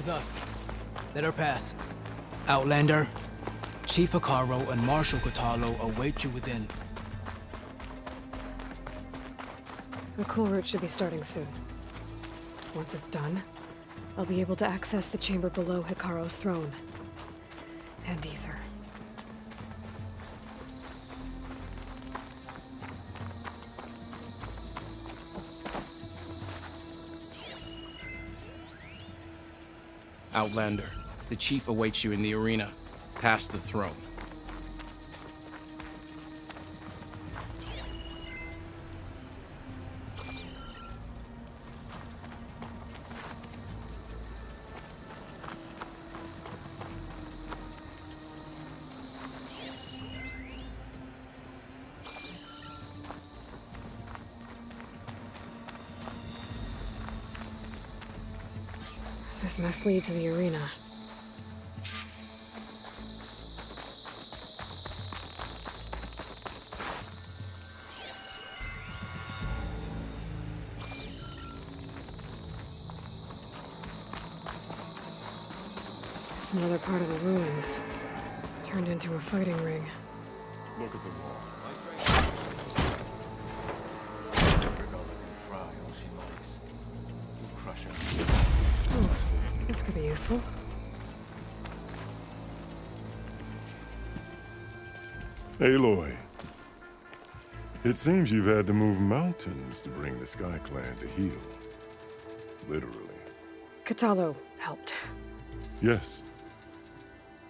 with us. Let her pass. Outlander, Chief Hikaru and Marshal Katalo await you within. The Kulrut should be starting soon. Once it's done, I'll be able to access the chamber below Hikaru's throne. And Ether. Outlander, the chief awaits you in the arena, past the throne. This must lead to the arena. It's another part of the ruins, turned into a fighting ring. Look at the wall. This could be useful. Aloy. It seems you've had to move mountains to bring the Sky Clan to heel. Literally. Katalo helped. Yes.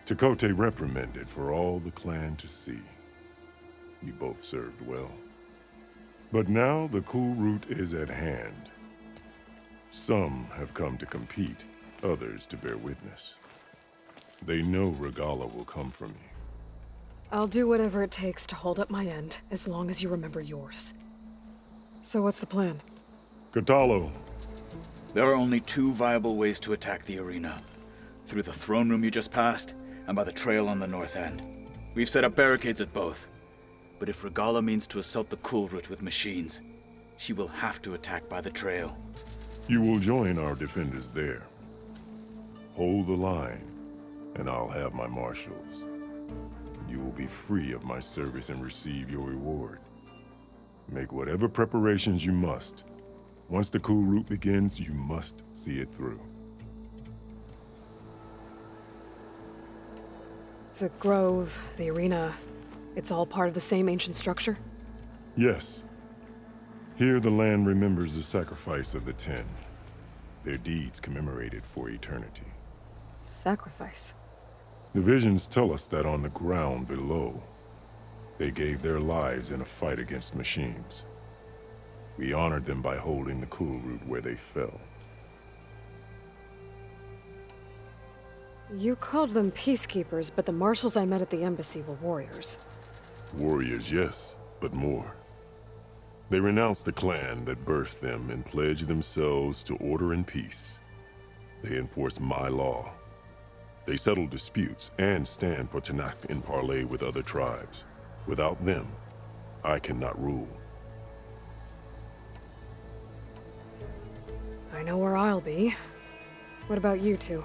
Takote reprimanded for all the clan to see. You both served well. But now the Kulrut is at hand. Some have come to compete, others to bear witness. They know Regala will come for me. I'll do whatever it takes to hold up my end, as long as you remember yours. So what's the plan? Katalo. There are only two viable ways to attack the arena. Through the throne room you just passed, and by the trail on the north end. We've set up barricades at both. But if Regala means to assault the Kulrut with machines, she will have to attack by the trail. You will join our defenders there. Hold the line, and I'll have my marshals. You will be free of my service and receive your reward. Make whatever preparations you must. Once the Kulrut begins, you must see it through. The grove, the arena, it's all part of the same ancient structure? Yes. Here the land remembers the sacrifice of the Ten. Their deeds commemorated for eternity. Sacrifice? The visions tell us that on the ground below, they gave their lives in a fight against machines. We honored them by holding the Kulrut where they fell. You called them peacekeepers, but the marshals I met at the embassy were warriors. Warriors, yes, but more. They renounced the clan that birthed them and pledged themselves to order and peace. They enforce my law. They settle disputes and stand for Tanakh in parley with other tribes. Without them, I cannot rule. I know where I'll be. What about you two?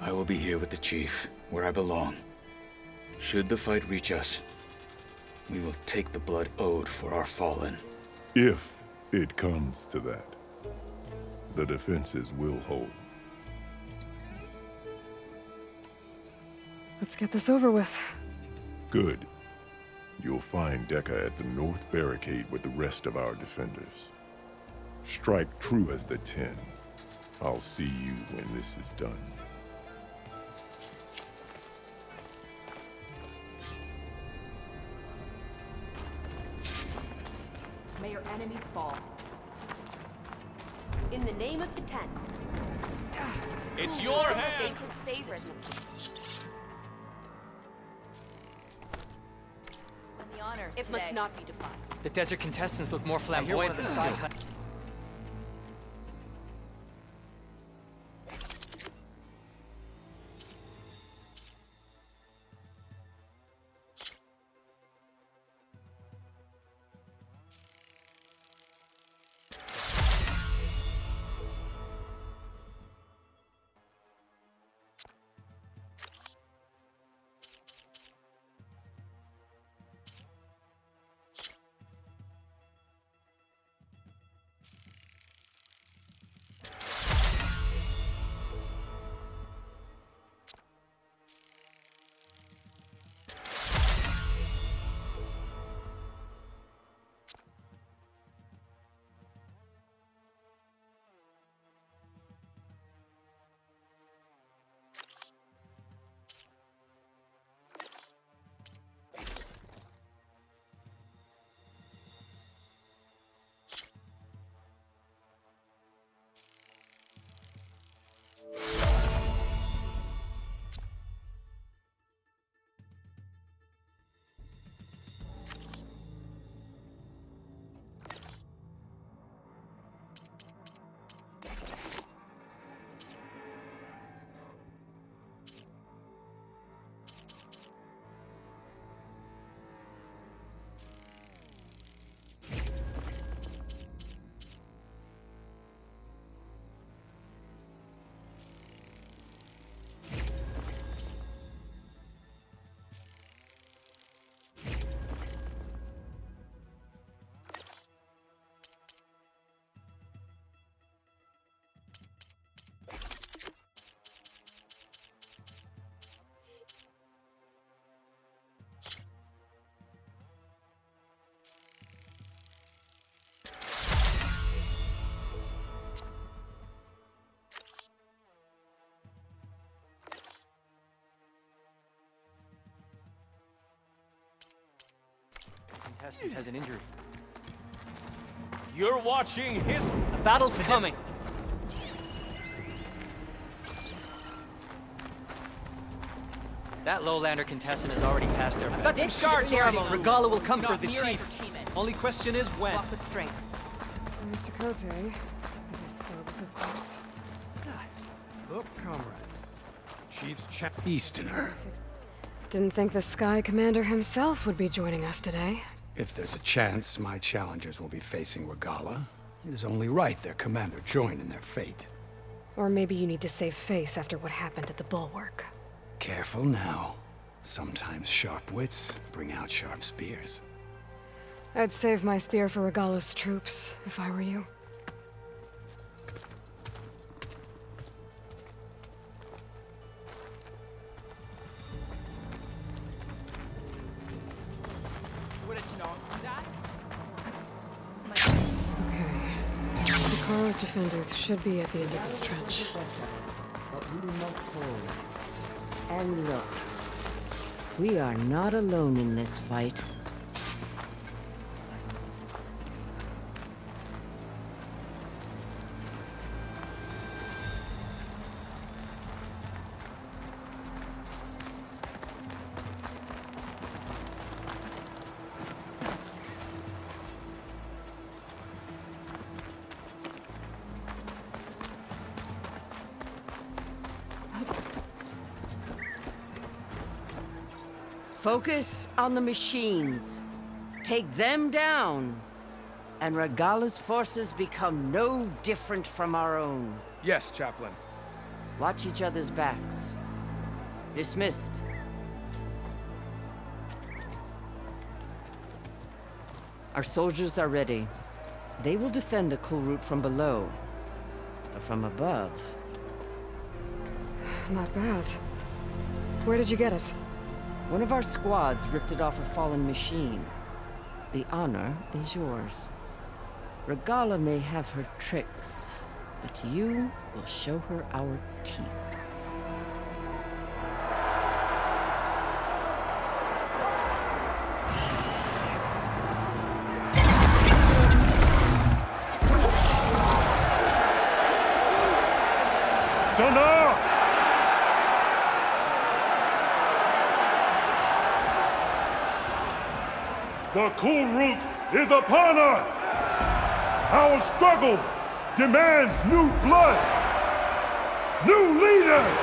I will be here with the chief, where I belong. Should the fight reach us, we will take the blood owed for our fallen. If it comes to that, the defenses will hold. Let's get this over with. Good. You'll find Dekka at the north barricade with the rest of our defenders. Strike true as the Ten. I'll see you when this is done. May your enemies fall. In the name of the Ten. It's your hand! Save his favorite. The honors it today. Must not be defined. The desert contestants look more flamboyant than side. contestant has an injury. You're watching his... The battle's coming! That lowlander contestant has already passed their Got some shards already. Regala will come for the Mere chief. entertainment. Only question is when. Walk with strength. Mr. Kote, and his thugs, of course. Look, comrades. Chief's chap Easterner. Didn't think the Sky Commander himself would be joining us today. If there's a chance my challengers will be facing Regala, it is only right their commander join in their fate. Or maybe you need to save face after what happened at the Bulwark. Careful now. Sometimes sharp wits bring out sharp spears. I'd save my spear for Regala's troops, if I were you. Okay. Hikaro's defenders should be at the end of this trench. But we must hold. And look, we are not alone in this fight. Focus on the machines. Take them down. And Regala's forces become no different from our own. Yes, Chaplain. Watch each other's backs. Dismissed. Our soldiers are ready. They will defend the Kulrut from below. But from above... Not bad. Where did you get it? One of our squads ripped it off a fallen machine. The honor is yours. Regala may have her tricks, but you will show her our teeth. The Kulrut is upon us! Our struggle demands new blood! New leaders!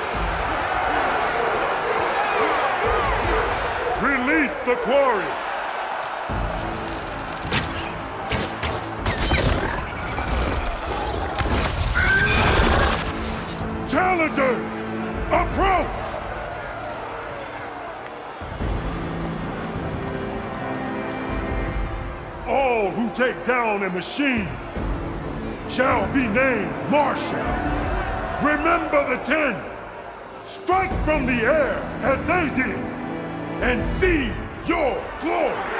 Release the quarry! Challengers, approach! All who take down a machine shall be named Marshal. Remember the 10. Strike from the air as they did and seize your glory.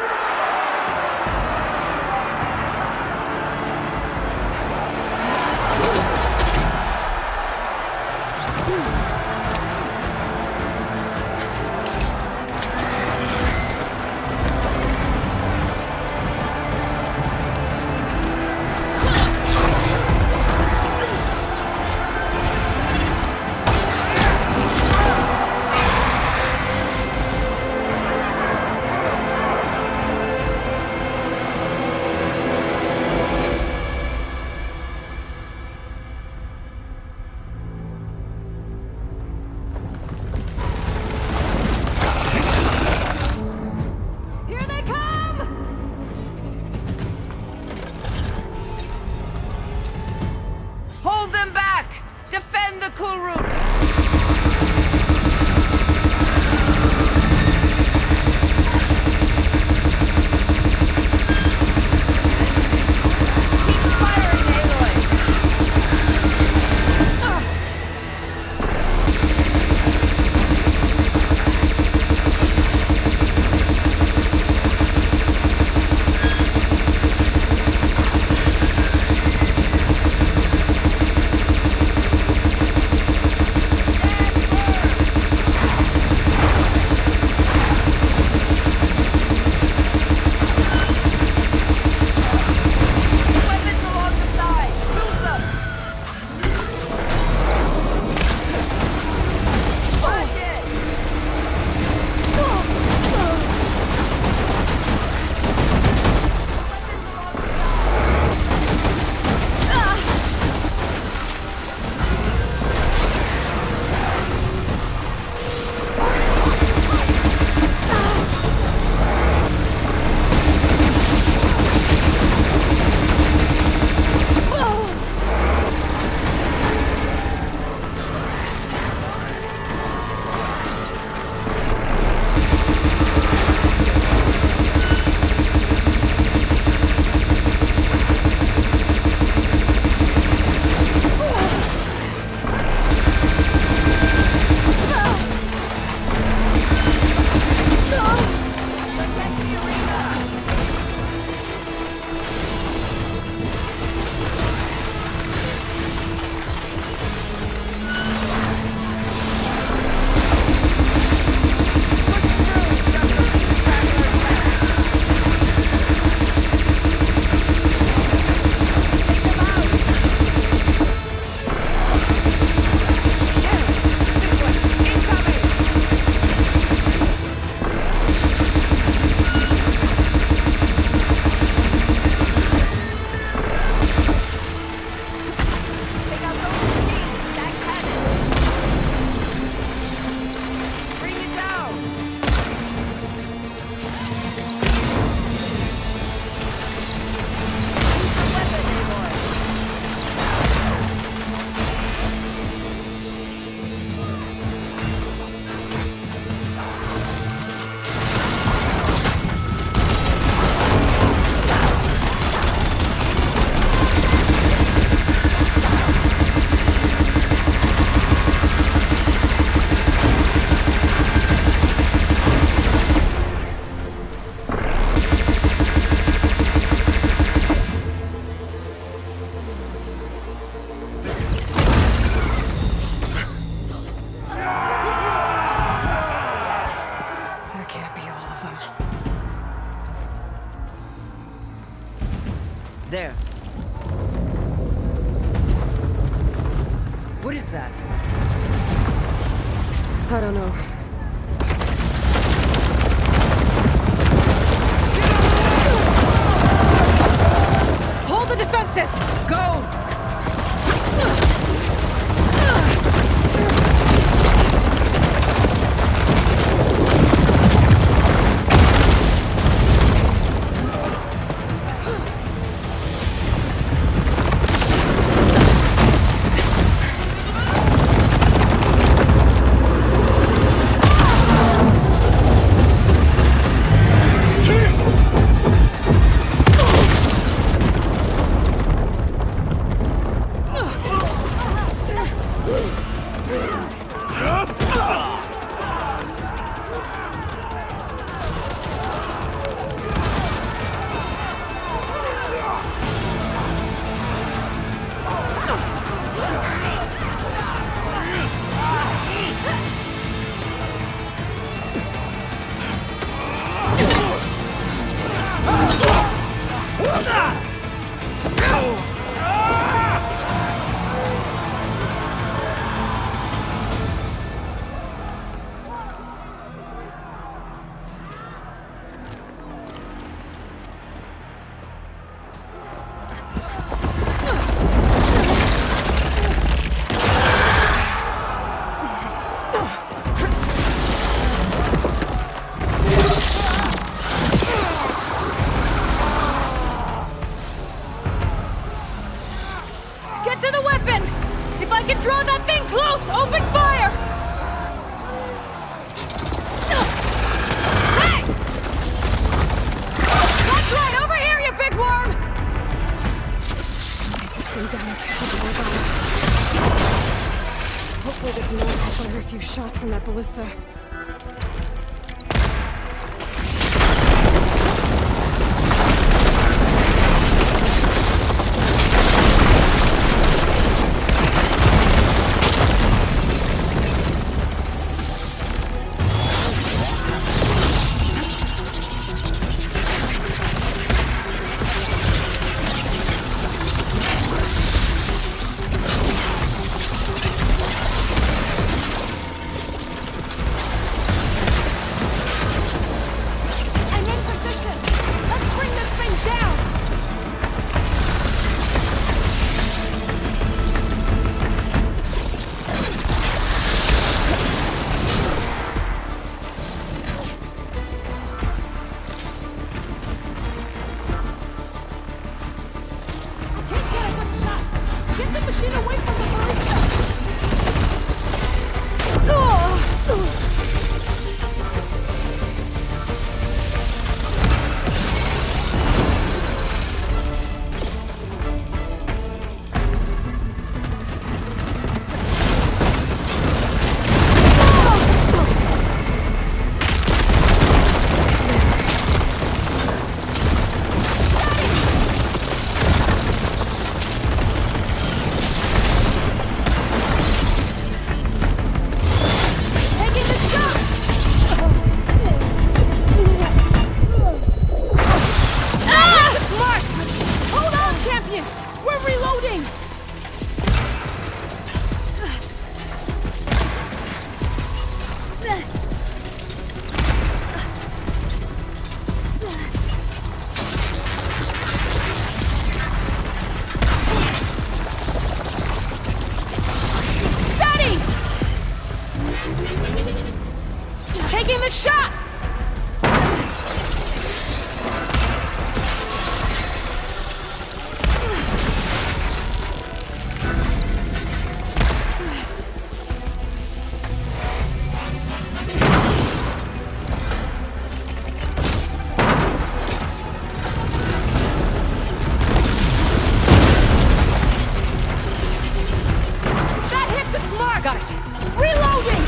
I don't know. Hold the defenses! Go! Hopefully there's no help under a few shots from that ballista. Taking the shot! That hit the mark! Got it! Reloading!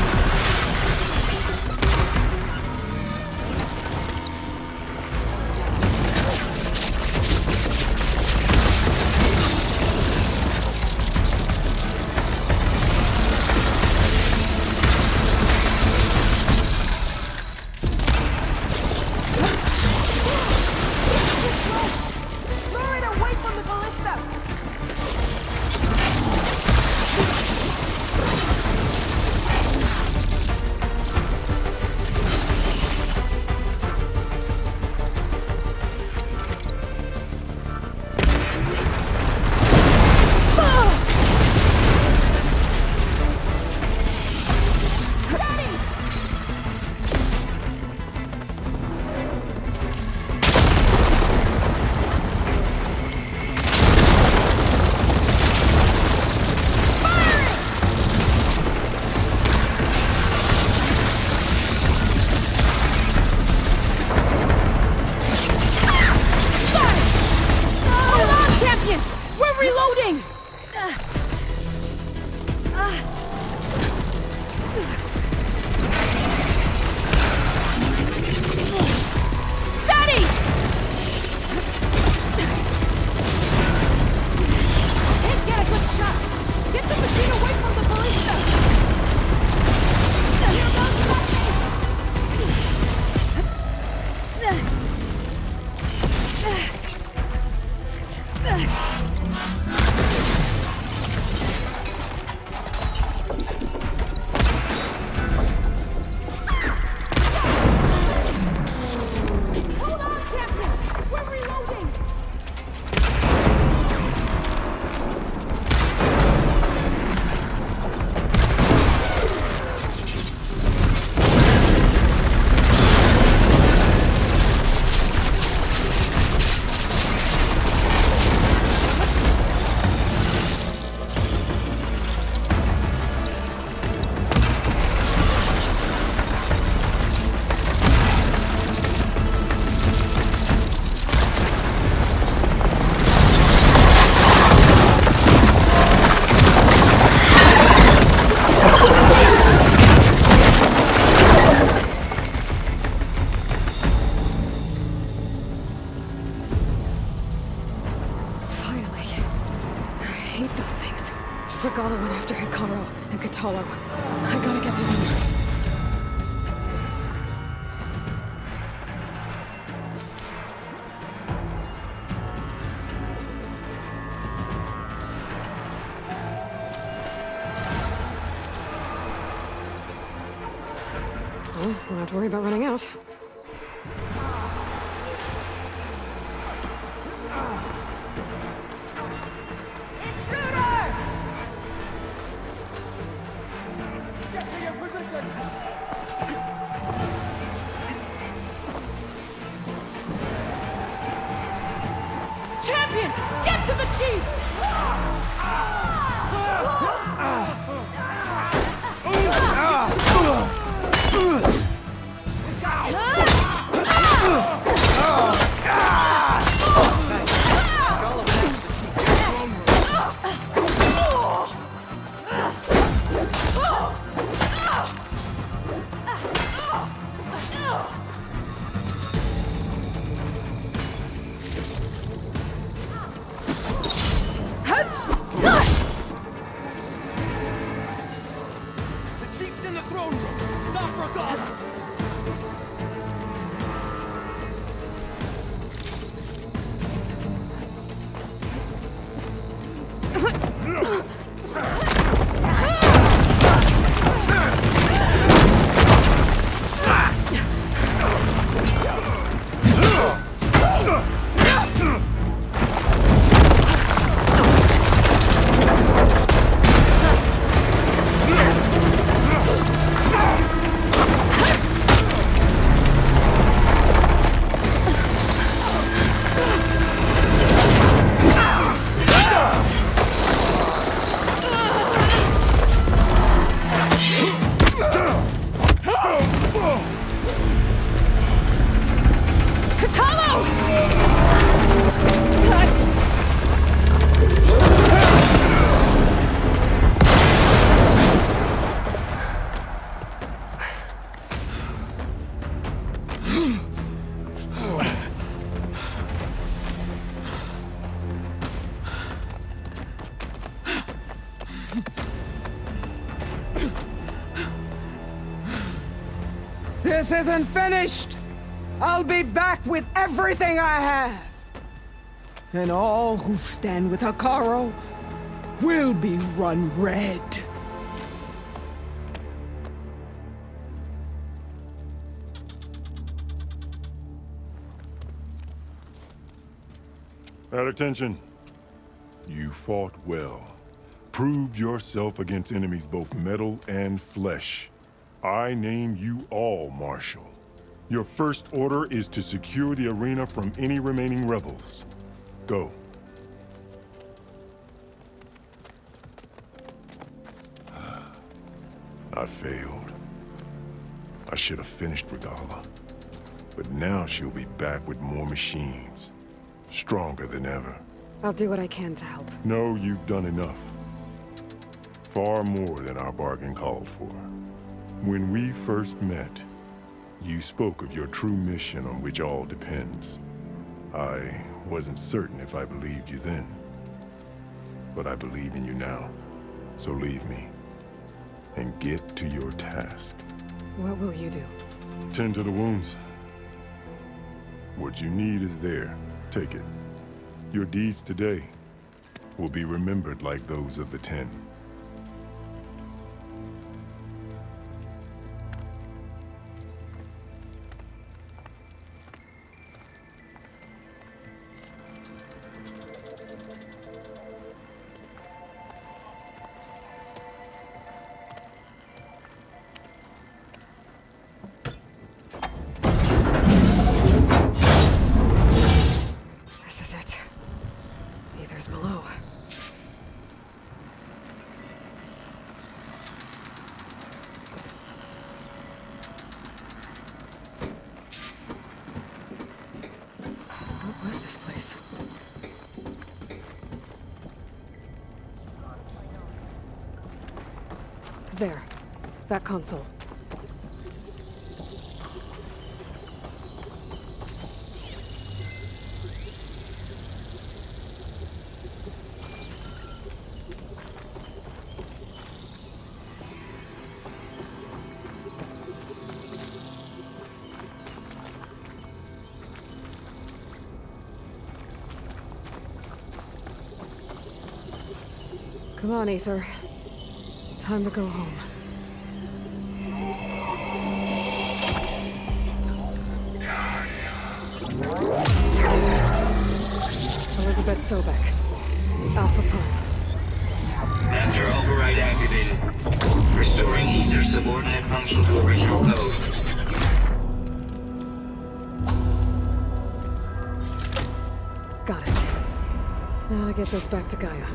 Well, won't have to worry about running out. Champion, get to the chief! The chief's in the throne room. Stop Regala. This isn't finished! I'll be back with everything I have! And all who stand with Hekarro will be run red. At attention. You fought well. Proved yourself against enemies both metal and flesh. I name you all Marshal. Your first order is to secure the arena from any remaining rebels. Go. I failed. I should have finished Regala. But now she'll be back with more machines. Stronger than ever. I'll do what I can to help. No, you've done enough. Far more than our bargain called for. When we first met, you spoke of your true mission on which all depends. I wasn't certain if I believed you then. But I believe in you now. So leave me. And get to your task. What will you do? Tend to the wounds. What you need is there. Take it. Your deeds today will be remembered like those of the 10. Below. What was this place? There. That console. Come on, Aether. Time to go home. Sobek. Alpha Prime. Master override activated. Restoring ether subordinate function to original code. Got it. Now to get this back to Gaia.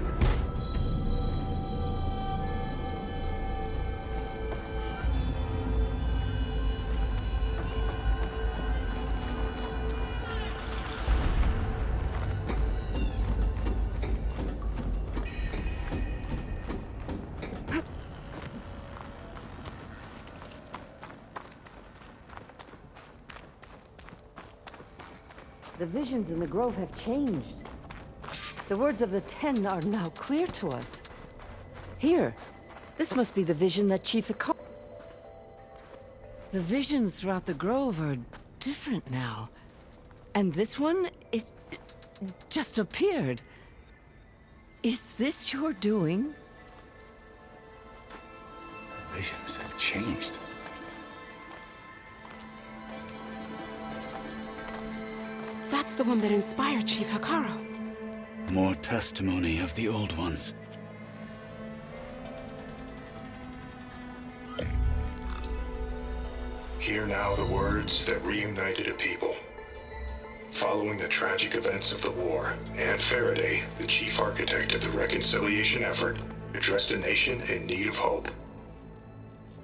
The visions in the grove have changed. The words of the Ten are now clear to us. Here, this must be the vision that Chief Hikaru... The visions throughout the grove are different now. And this one, it just appeared. Is this your doing? Visions have changed. That's the one that inspired Chief Hikaru. More testimony of the old ones. Hear now the words that reunited a people. Following the tragic events of the war, Anne Faraday, the chief architect of the reconciliation effort, addressed a nation in need of hope.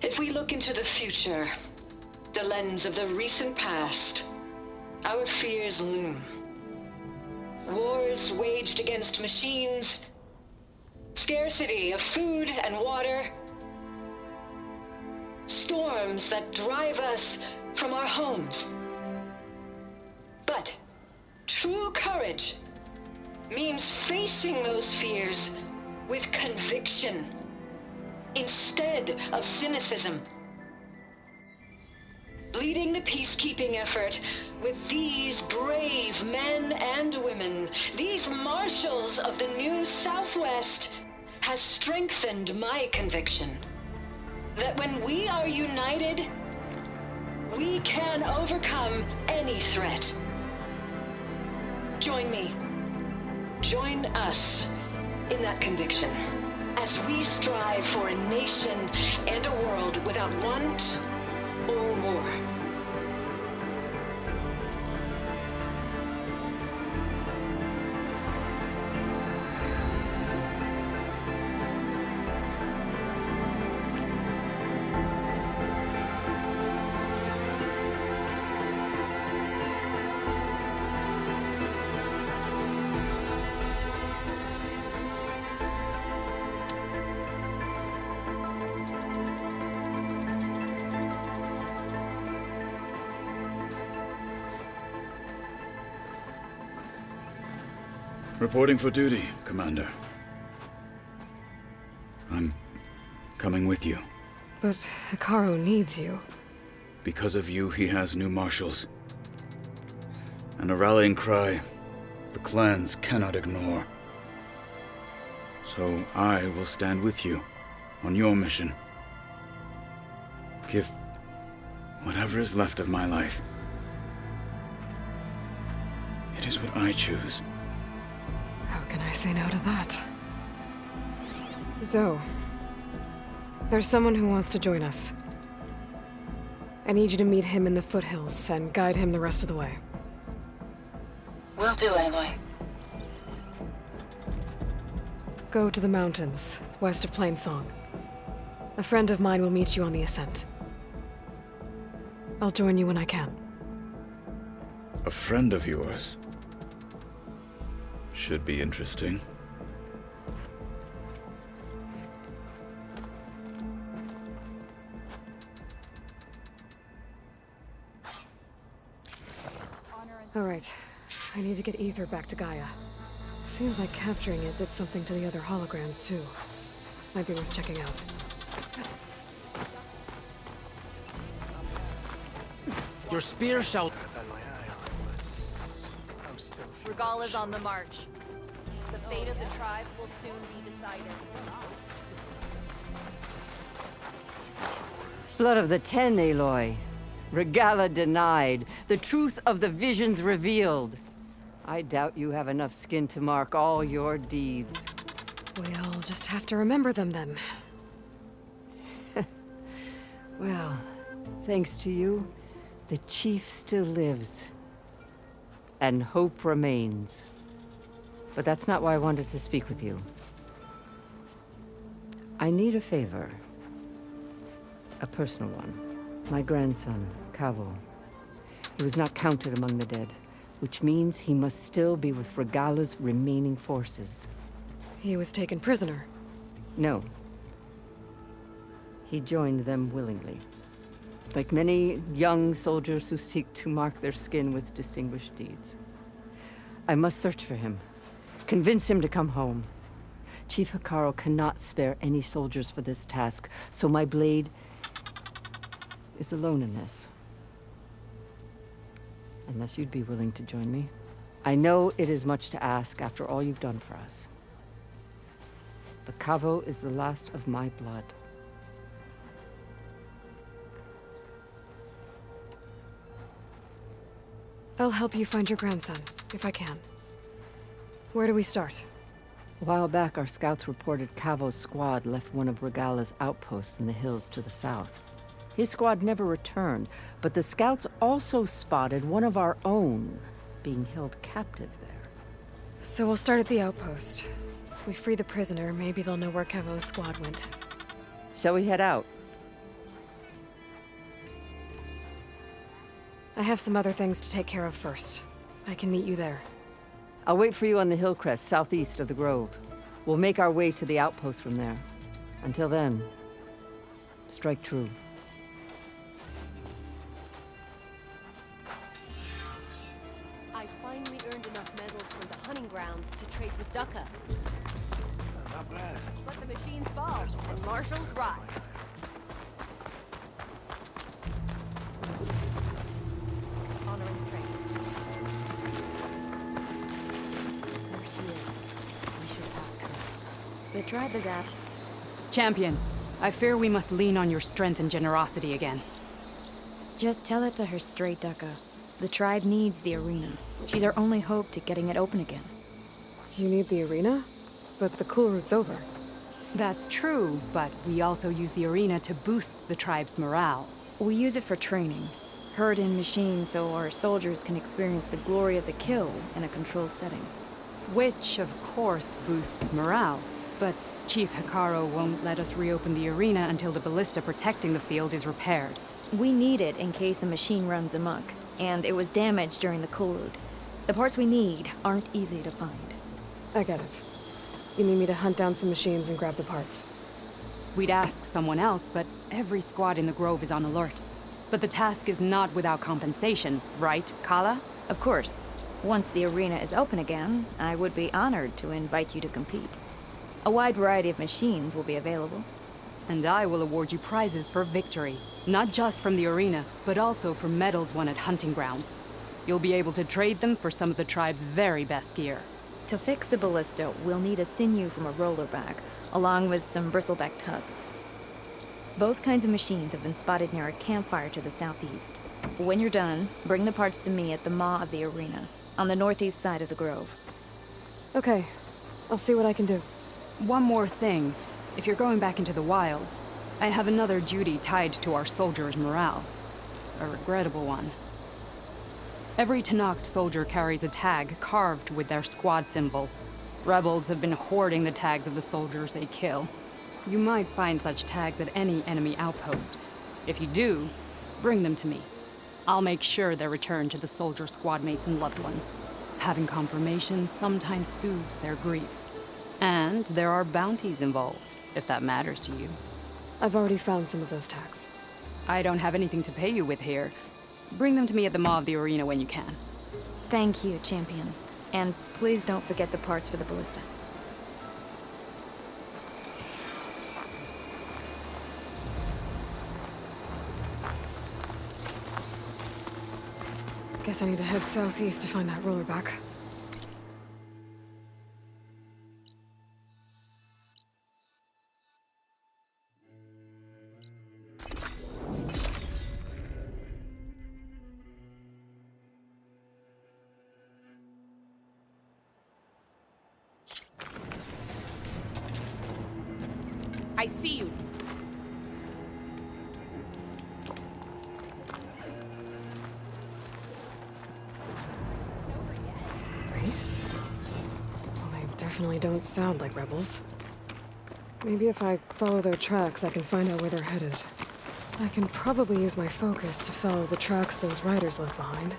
If we look into the future, the lens of the recent past, our fears loom. Wars waged against machines, scarcity of food and water, storms that drive us from our homes. But true courage means facing those fears with conviction instead of cynicism. Leading the peacekeeping effort with these brave men and women, these marshals of the new Southwest, has strengthened my conviction that when we are united, we can overcome any threat. Join me. Join us in that conviction as we strive for a nation and a world without want or war. Reporting for duty, Commander. I'm coming with you. But Hikaru needs you. Because of you, he has new marshals. And a rallying cry the clans cannot ignore. So I will stand with you on your mission. Give whatever is left of my life. It is what I choose. How can I say no to that? Zoe, there's someone who wants to join us. I need you to meet him in the foothills and guide him the rest of the way. Will do, Aloy. Go to the mountains, west of Plainsong. A friend of mine will meet you on the ascent. I'll join you when I can. A friend of yours? Should be interesting. All right. I need to get Ether back to Gaia. Seems like capturing it did something to the other holograms, too. Might be worth checking out. Your spear shall... Regalla's on the march. The fate of the tribe will soon be decided. Blood of the Ten, Aloy. Regalla denied. The truth of the visions revealed. I doubt you have enough skin to mark all your deeds. We'll just have to remember them then. Well, thanks to you, the Chief still lives. And hope remains. But that's not why I wanted to speak with you. I need a favor. A personal one. My grandson, Cavo. He was not counted among the dead, which means he must still be with Regala's remaining forces. He was taken prisoner. No. He joined them willingly. Like many young soldiers who seek to mark their skin with distinguished deeds. I must search for him. Convince him to come home. Chief Hekarro cannot spare any soldiers for this task, so my blade is alone in this. Unless you'd be willing to join me. I know it is much to ask after all you've done for us. But Cavo is the last of my blood. I'll help you find your grandson, if I can. Where do we start? A while back, our scouts reported Cavo's squad left one of Regala's outposts in the hills to the south. His squad never returned, but the scouts also spotted one of our own being held captive there. So we'll start at the outpost. If we free the prisoner, maybe they'll know where Cavo's squad went. Shall we head out? I have some other things to take care of first. I can meet you there. I'll wait for you on the hill crest southeast of the grove. We'll make our way to the outpost from there. Until then, strike true. I finally earned enough medals from the hunting grounds to trade with Ducka. Not bad. Let the machines fall and marshals rise. Honor and strength. The tribe is asked. Champion, I fear we must lean on your strength and generosity again. Just tell it to her straight, Ducka. The tribe needs the arena. She's our only hope to getting it open again. You need the arena? But the Kulrut's over. That's true, but we also use the arena to boost the tribe's morale. We use it for training. Herd in machines so our soldiers can experience the glory of the kill in a controlled setting. Which, of course, boosts morale. But Chief Hekarro won't let us reopen the arena until the ballista protecting the field is repaired. We need it in case the machine runs amok, and it was damaged during the Kulrut. The parts we need aren't easy to find. I get it. You need me to hunt down some machines and grab the parts. We'd ask someone else, but every squad in the grove is on alert. But the task is not without compensation, right, Kala? Of course. Once the arena is open again, I would be honored to invite you to compete. A wide variety of machines will be available. And I will award you prizes for victory. Not just from the arena, but also for medals won at hunting grounds. You'll be able to trade them for some of the tribe's very best gear. To fix the ballista, we'll need a sinew from a rollerback, along with some bristleback tusks. Both kinds of machines have been spotted near a campfire to the southeast. When you're done, bring the parts to me at the maw of the arena, on the northeast side of the grove. Okay, I'll see what I can do. One more thing. If you're going back into the wilds, I have another duty tied to our soldiers' morale. A regrettable one. Every Tenakth soldier carries a tag carved with their squad symbol. Rebels have been hoarding the tags of the soldiers they kill. You might find such tags at any enemy outpost. If you do, bring them to me. I'll make sure they're returned to the soldier squad mates and loved ones. Having confirmation sometimes soothes their grief. And there are bounties involved, if that matters to you. I've already found some of those tags. I don't have anything to pay you with here. Bring them to me at the maw of the arena when you can. Thank you, Champion. And please don't forget the parts for the ballista. Guess I need to head southeast to find that rollerback. I see you. Race? Well, they definitely don't sound like rebels. Maybe if I follow their tracks, I can find out where they're headed. I can probably use my focus to follow the tracks those riders left behind.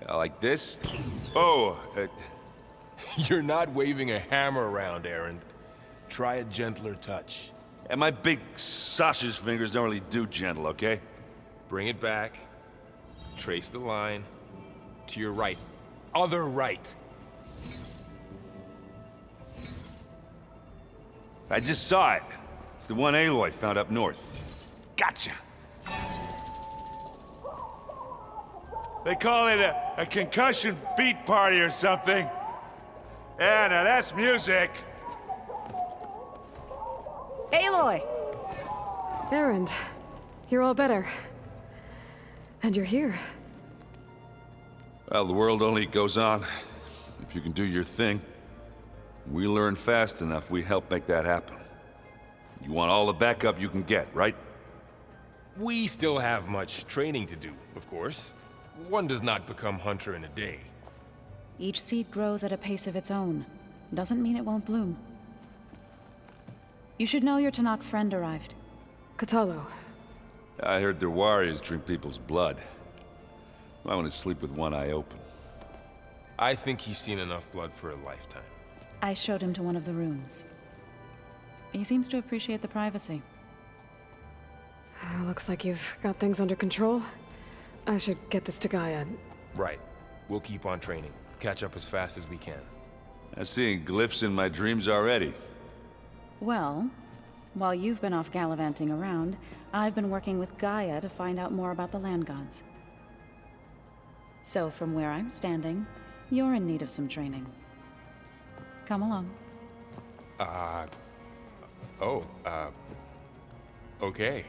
Like this? Oh, You're not waving a hammer around, Aaron. Try a gentler touch. And my big sausage fingers don't really do gentle, okay? Bring it back. Trace the line. To your right. Other right. I just saw it. It's the one Aloy found up north. Gotcha! They call it a concussion beat party or something. Yeah, now that's music. Aloy! Erend, you're all better. And you're here. Well, the world only goes on if you can do your thing. We learn fast enough, we help make that happen. You want all the backup you can get, right? We still have much training to do, of course. One does not become hunter in a day. Each seed grows at a pace of its own. Doesn't mean it won't bloom. You should know your Tanakh friend arrived. Katalo. I heard their warriors drink people's blood. I want to sleep with one eye open. I think he's seen enough blood for a lifetime. I showed him to one of the rooms. He seems to appreciate the privacy. Looks like you've got things under control. I should get this to Gaia. Right. We'll keep on training. Catch up as fast as we can. I'm seeing glyphs in my dreams already. Well, while you've been off gallivanting around, I've been working with Gaia to find out more about the land gods. So from where I'm standing, you're in need of some training. Come along. Okay.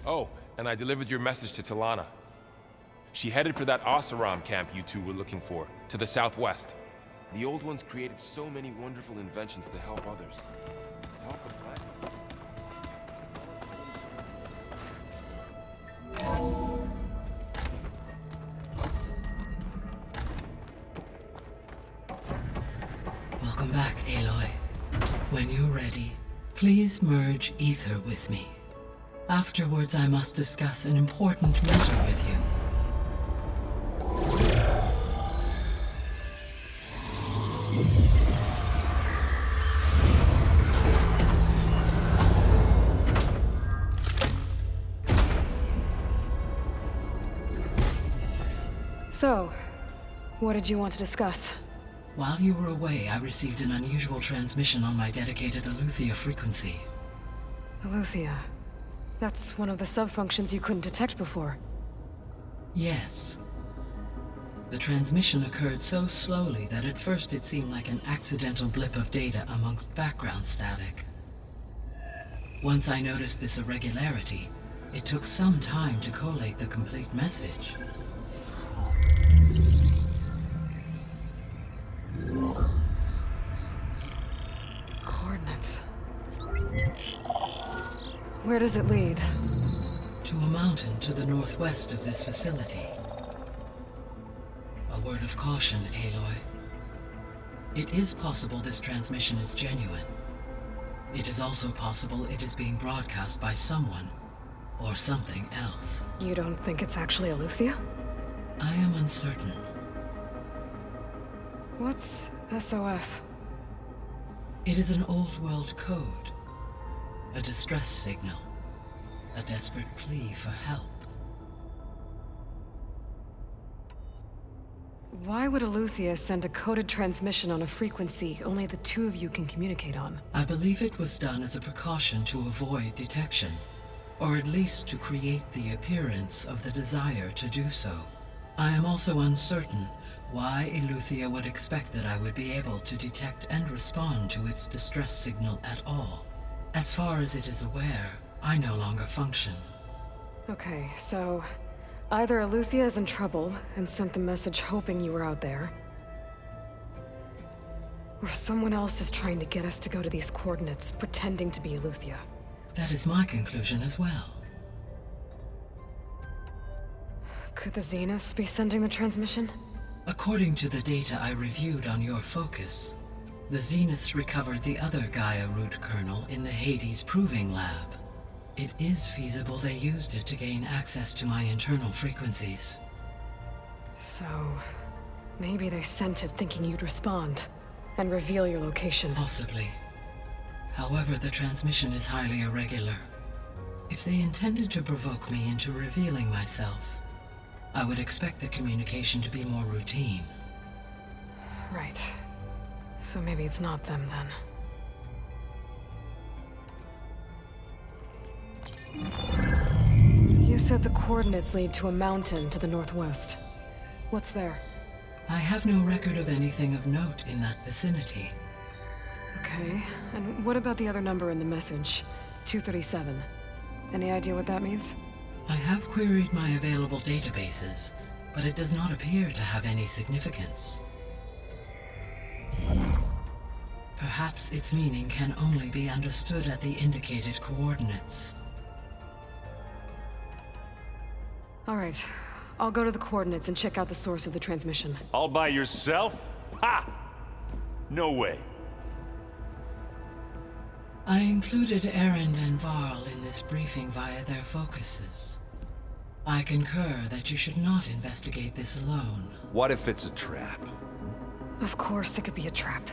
Oh, and I delivered your message to Talana. She headed for that Oseram camp you two were looking for, to the southwest. The old ones created so many wonderful inventions to help others. To help the planet. Welcome back, Aloy. When you're ready, please merge ether with me. Afterwards, I must discuss an important matter with you. So, what did you want to discuss? While you were away, I received an unusual transmission on my dedicated Aletheia frequency. Aletheia. That's one of the sub-functions you couldn't detect before. Yes. The transmission occurred so slowly that at first it seemed like an accidental blip of data amongst background static. Once I noticed this irregularity, it took some time to collate the complete message. Coordinates. Where does it lead? To a mountain to the northwest of this facility. A word of caution, Aloy. It is possible this transmission is genuine. It is also possible it is being broadcast by someone, or something else. You don't think it's actually Aletheia? I am uncertain. What's SOS? It is an old-world code. A distress signal. A desperate plea for help. Why would Eleuthia send a coded transmission on a frequency only the two of you can communicate on? I believe it was done as a precaution to avoid detection, or at least to create the appearance of the desire to do so. I am also uncertain why Eleuthia would expect that I would be able to detect and respond to its distress signal at all. As far as it is aware, I no longer function. Okay, so either Eleuthia is in trouble and sent the message hoping you were out there, or someone else is trying to get us to go to these coordinates, pretending to be Eleuthia. That is my conclusion as well. Could the Zeniths be sending the transmission? According to the data I reviewed on your focus, the Zeniths recovered the other Gaia root kernel in the Hades Proving Lab. It is feasible they used it to gain access to my internal frequencies. So, maybe they sent it thinking you'd respond and reveal your location. Possibly. However, the transmission is highly irregular. If they intended to provoke me into revealing myself, I would expect the communication to be more routine. Right. So maybe it's not them then. You said the coordinates lead to a mountain to the northwest. What's there? I have no record of anything of note in that vicinity. Okay, and what about the other number in the message? 237. Any idea what that means? I have queried my available databases, but it does not appear to have any significance. Perhaps its meaning can only be understood at the indicated coordinates. All right, I'll go to the coordinates and check out the source of the transmission. All by yourself? Ha! No way. I included Erend and Varl in this briefing via their focuses. I concur that you should not investigate this alone. What if it's a trap? Of course it could be a trap.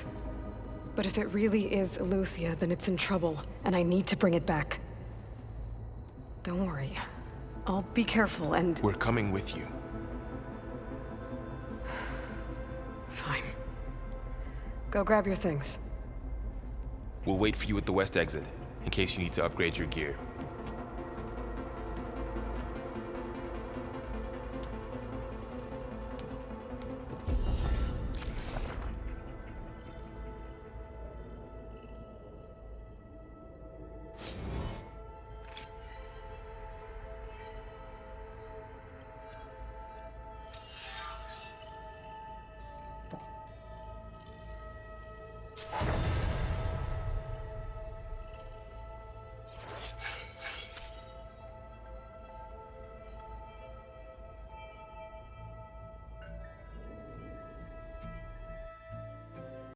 But if it really is Eleuthia, then it's in trouble, and I need to bring it back. Don't worry. I'll be careful and... We're coming with you. Fine. Go grab your things. We'll wait for you at the west exit, in case you need to upgrade your gear.